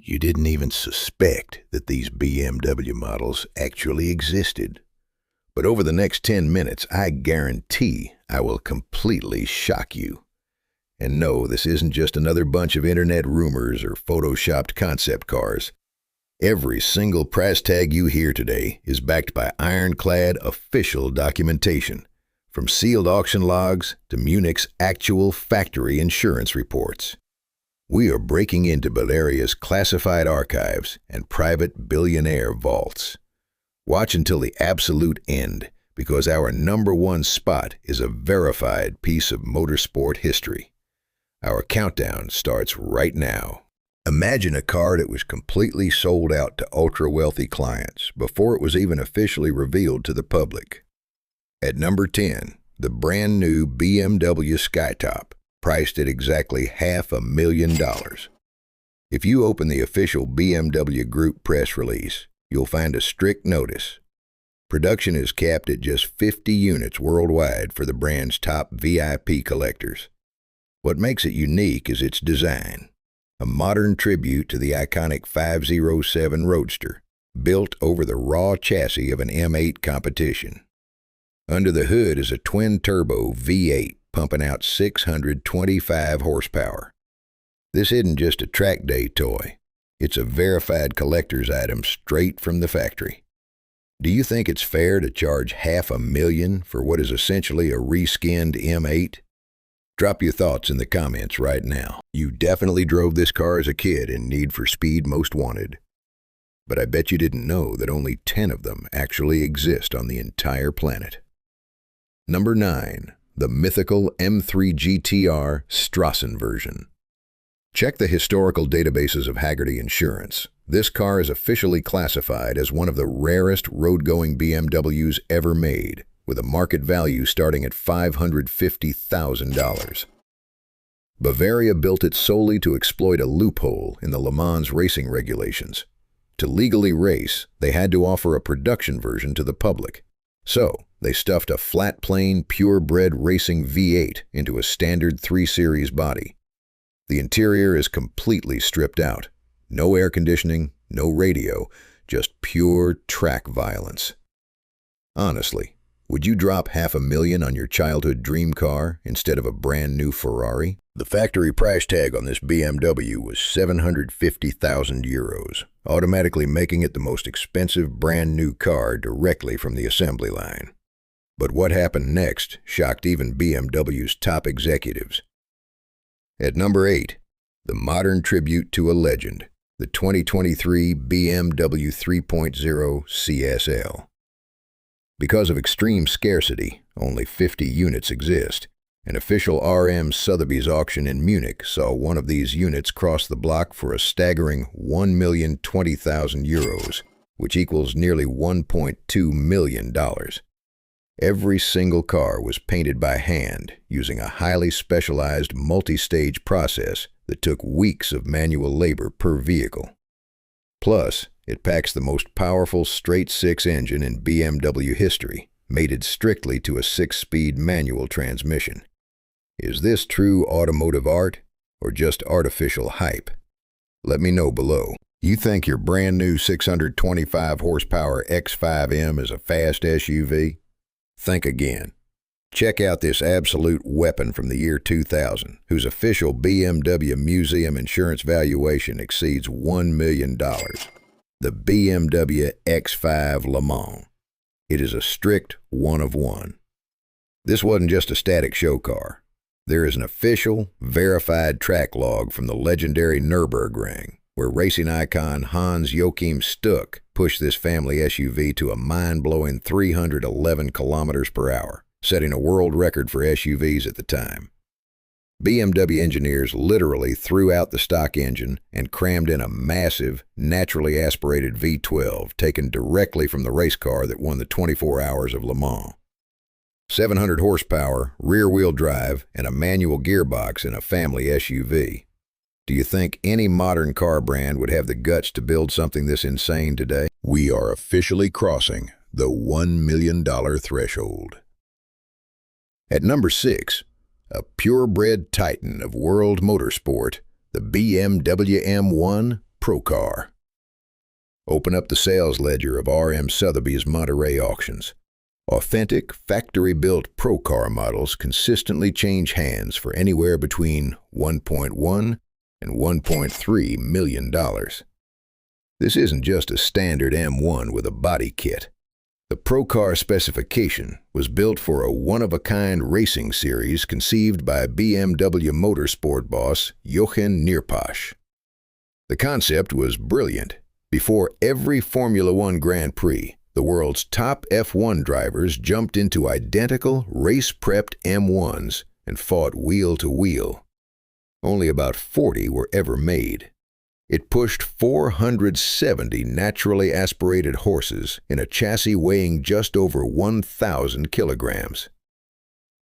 You didn't even suspect that these BMW models actually existed. But over the next 10 minutes, I guarantee I will completely shock you. And no, this isn't just another bunch of internet rumors or photoshopped concept cars. Every single price tag you hear today is backed by ironclad official documentation, from sealed auction logs to Munich's actual factory insurance reports. We are breaking into Bavaria's classified archives and private billionaire vaults. Watch until the absolute end, because our #1 spot is a verified piece of motorsport history. Our countdown starts right now. Imagine a car that was completely sold out to ultra-wealthy clients before it was even officially revealed to the public. At number 10, the brand new BMW Skytop, priced at exactly $500,000. If you open the official BMW Group press release, you'll find a strict notice. Production is capped at just 50 units worldwide for the brand's top VIP collectors. What makes it unique is its design. A modern tribute to the iconic 507 Roadster, built over the raw chassis of an M8 competition. Under the hood is a twin-turbo V8 pumping out 625 horsepower. This isn't just a track day toy. It's a verified collector's item straight from the factory. Do you think it's fair to charge $500,000 for what is essentially a reskinned M8? Drop your thoughts in the comments right now. You definitely drove this car as a kid in Need for Speed Most Wanted. But I bet you didn't know that only 10 of them actually exist on the entire planet. Number 9. The mythical M3 GTR Strassenversion. Check the historical databases of Hagerty Insurance. This car is officially classified as one of the rarest road-going BMWs ever made, with a market value starting at $550,000. Bavaria built it solely to exploit a loophole in the Le Mans racing regulations. To legally race, they had to offer a production version to the public. So, they stuffed a flat-plane, Pure-Bred racing V8 into a standard 3 Series body. The interior is completely stripped out. No air conditioning, no radio, just pure track violence. Honestly, would you drop $500,000 on your childhood dream car instead of a brand new Ferrari? The factory price tag on this BMW was €750,000, automatically making it the most expensive brand new car directly from the assembly line. But what happened next shocked even BMW's top executives. At number 8, the modern tribute to a legend, the 2023 BMW 3.0 CSL. Because of extreme scarcity, only 50 units exist. An official RM Sotheby's auction in Munich saw one of these units cross the block for a staggering €1,020,000, which equals nearly $1.2 million. Every single car was painted by hand using a highly specialized multi-stage process that took weeks of manual labor per vehicle. Plus, it packs the most powerful straight-six engine in BMW history, mated strictly to a 6-speed manual transmission. Is this true automotive art or just artificial hype? Let me know below. You think your brand new 625 horsepower X5M is a fast SUV? Think again. Check out this absolute weapon from the year 2000, whose official BMW Museum insurance valuation exceeds $1 million. The BMW X5 Le Mans. It is a strict one of one. This wasn't just a static show car. There is an official, verified track log from the legendary Nürburgring, where racing icon Hans-Joachim Stuck pushed this family SUV to a mind-blowing 311 kilometers per hour, setting a world record for SUVs at the time. BMW engineers literally threw out the stock engine and crammed in a massive, naturally aspirated V12 taken directly from the race car that won the 24 Hours of Le Mans. 700 horsepower, rear-wheel drive, and a manual gearbox in a family SUV. Do you think any modern car brand would have the guts to build something this insane today? We are officially crossing the $1 million threshold. At number 6, a pure-bred titan of world motorsport, the BMW M1 Procar. Open up the sales ledger of RM Sotheby's Monterey auctions. Authentic, factory-built Procar models consistently change hands for anywhere between $1.1 and $1.3 million. This isn't just a standard M1 with a body kit. The Procar specification was built for a one-of-a-kind racing series conceived by BMW Motorsport boss Jochen Nürburgring. The concept was brilliant. Before every Formula One Grand Prix, the world's top F1 drivers jumped into identical, race-prepped M1s and fought wheel to wheel. Only about 40 were ever made. It pushed 470 naturally aspirated horses in a chassis weighing just over 1,000 kilograms.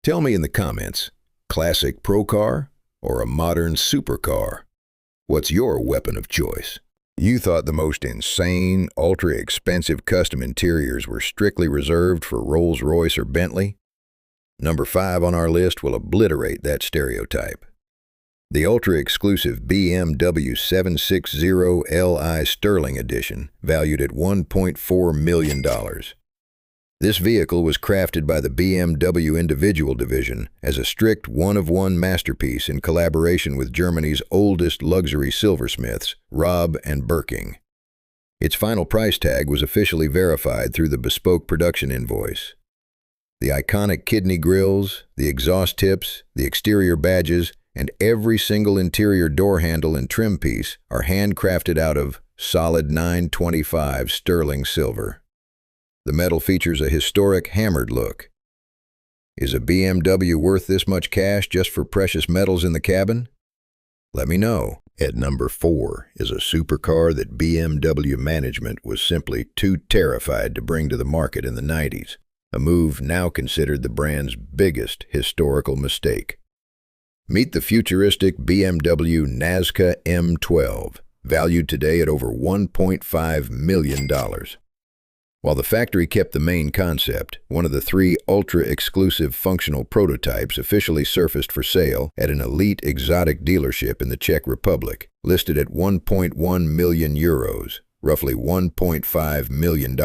Tell me in the comments, classic Procar or a modern supercar? What's your weapon of choice? You thought the most insane, ultra-expensive custom interiors were strictly reserved for Rolls-Royce or Bentley? Number 5 on our list will obliterate that stereotype. The ultra-exclusive BMW 760Li Sterling Edition, valued at $1.4 million. This vehicle was crafted by the BMW individual division as a strict one-of-one masterpiece in collaboration with Germany's oldest luxury silversmiths, Rob and Birking. Its final price tag was officially verified through the bespoke production invoice. The iconic kidney grills, the exhaust tips, the exterior badges, and every single interior door handle and trim piece are handcrafted out of solid 925 sterling silver. The metal features a historic hammered look. Is a BMW worth this much cash just for precious metals in the cabin? Let me know. At number 4 is a supercar that BMW management was simply too terrified to bring to the market in the 90s, a move now considered the brand's biggest historical mistake. Meet the futuristic BMW Nazca M12, valued today at over $1.5 million. While the factory kept the main concept, one of the 3 ultra-exclusive functional prototypes officially surfaced for sale at an elite exotic dealership in the Czech Republic, listed at 1.1 million euros, roughly $1.5 million.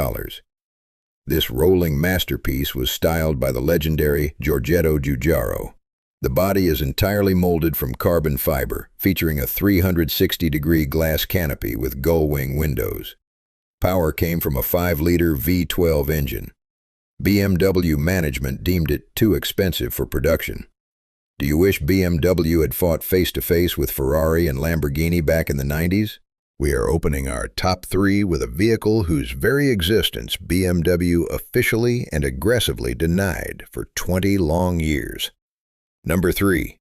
This rolling masterpiece was styled by the legendary Giorgetto Giugiaro. The body is entirely molded from carbon fiber, featuring a 360-degree glass canopy with gull-wing windows. Power came from a 5-liter V12 engine. BMW management deemed it too expensive for production. Do you wish BMW had fought face-to-face with Ferrari and Lamborghini back in the 90s? We are opening our top 3 with a vehicle whose very existence BMW officially and aggressively denied for 20 long years. Number 3.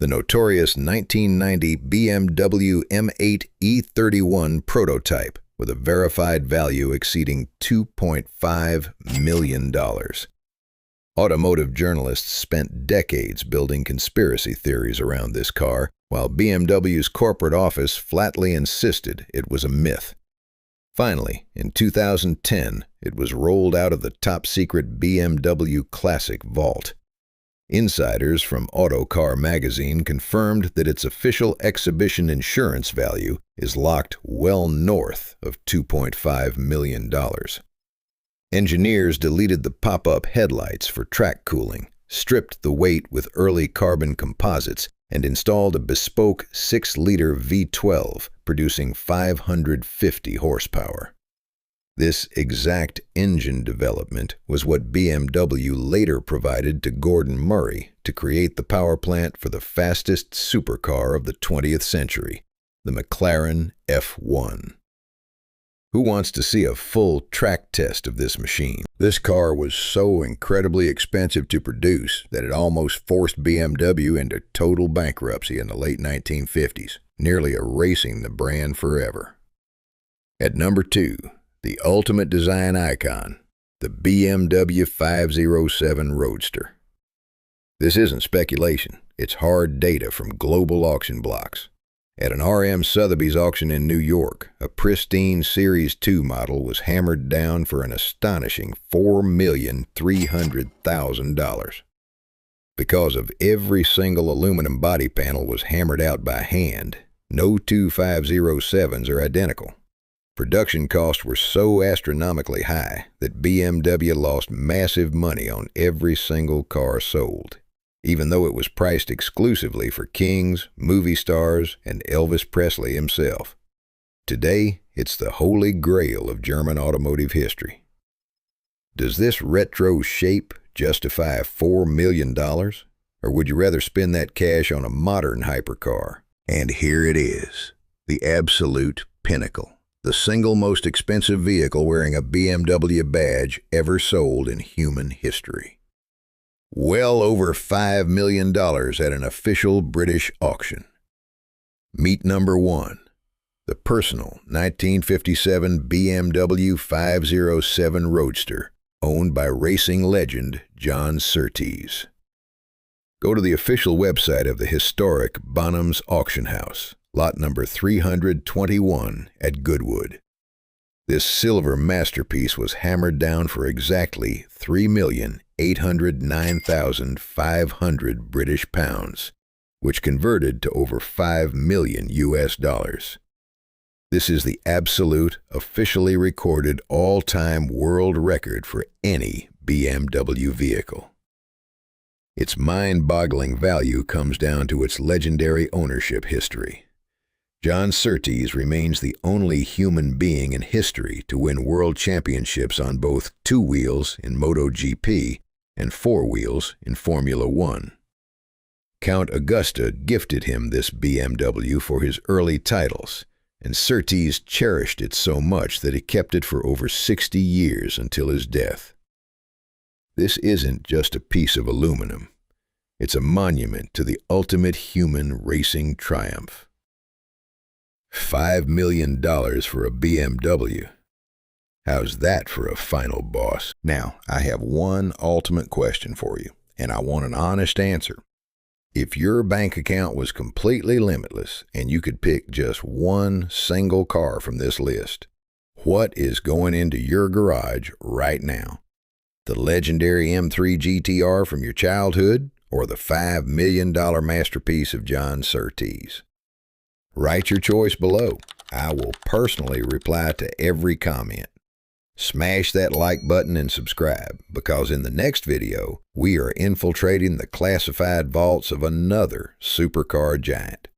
The notorious 1990 BMW M8 E31 prototype, with a verified value exceeding $2.5 million. Automotive journalists spent decades building conspiracy theories around this car, while BMW's corporate office flatly insisted it was a myth. Finally, in 2010, it was rolled out of the top-secret BMW Classic vault. Insiders from Autocar magazine confirmed that its official exhibition insurance value is locked well north of $2.5 million. Engineers deleted the pop-up headlights for track cooling, stripped the weight with early carbon composites, and installed a bespoke 6-liter V12 producing 550 horsepower. This exact engine development was what BMW later provided to Gordon Murray to create the power plant for the fastest supercar of the 20th century, the McLaren F1. Who wants to see a full track test of this machine? This car was so incredibly expensive to produce that it almost forced BMW into total bankruptcy in the late 1950s, nearly erasing the brand forever. At number 2, the ultimate design icon, the BMW 507 Roadster. This isn't speculation, it's hard data from global auction blocks. At an RM Sotheby's auction in New York, a pristine Series 2 model was hammered down for an astonishing $4,300,000. Because of every single aluminum body panel was hammered out by hand, No two 507s are identical. Production costs were so astronomically high that BMW lost massive money on every single car sold, even though it was priced exclusively for kings, movie stars, and Elvis Presley himself. Today, it's the holy grail of German automotive history. Does this retro shape justify $4 million? Or would you rather spend that cash on a modern hypercar? And here it is, the absolute pinnacle. The single most expensive vehicle wearing a BMW badge ever sold in human history. Well over $5 million at an official British auction. Meet number 1, the personal 1957 BMW 507 Roadster, owned by racing legend John Surtees. Go to the official website of the historic Bonhams auction house, lot number 321 at Goodwood. This silver masterpiece was hammered down for exactly $3,809,500 British pounds, which converted to over $5 million US. This is the absolute, officially recorded all-time world record for any BMW vehicle. Its mind-boggling value comes down to its legendary ownership history. John Surtees remains the only human being in history to win world championships on both 2 wheels in MotoGP and 4 wheels in Formula One. Count Augusta gifted him this BMW for his early titles, and Surtees cherished it so much that he kept it for over 60 years until his death. This isn't just a piece of aluminum. It's a monument to the ultimate human racing triumph. $5 million for a BMW. How's that for a final boss? Now, I have one ultimate question for you, and I want an honest answer. If your bank account was completely limitless and you could pick just one single car from this list, what is going into your garage right now? The legendary M3 GTR from your childhood, or the $5 million masterpiece of John Surtees? Write your choice below. I will personally reply to every comment. Smash that like button and subscribe, because in the next video, we are infiltrating the classified vaults of another supercar giant.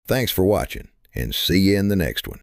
Thanks for watching, and see you in the next one.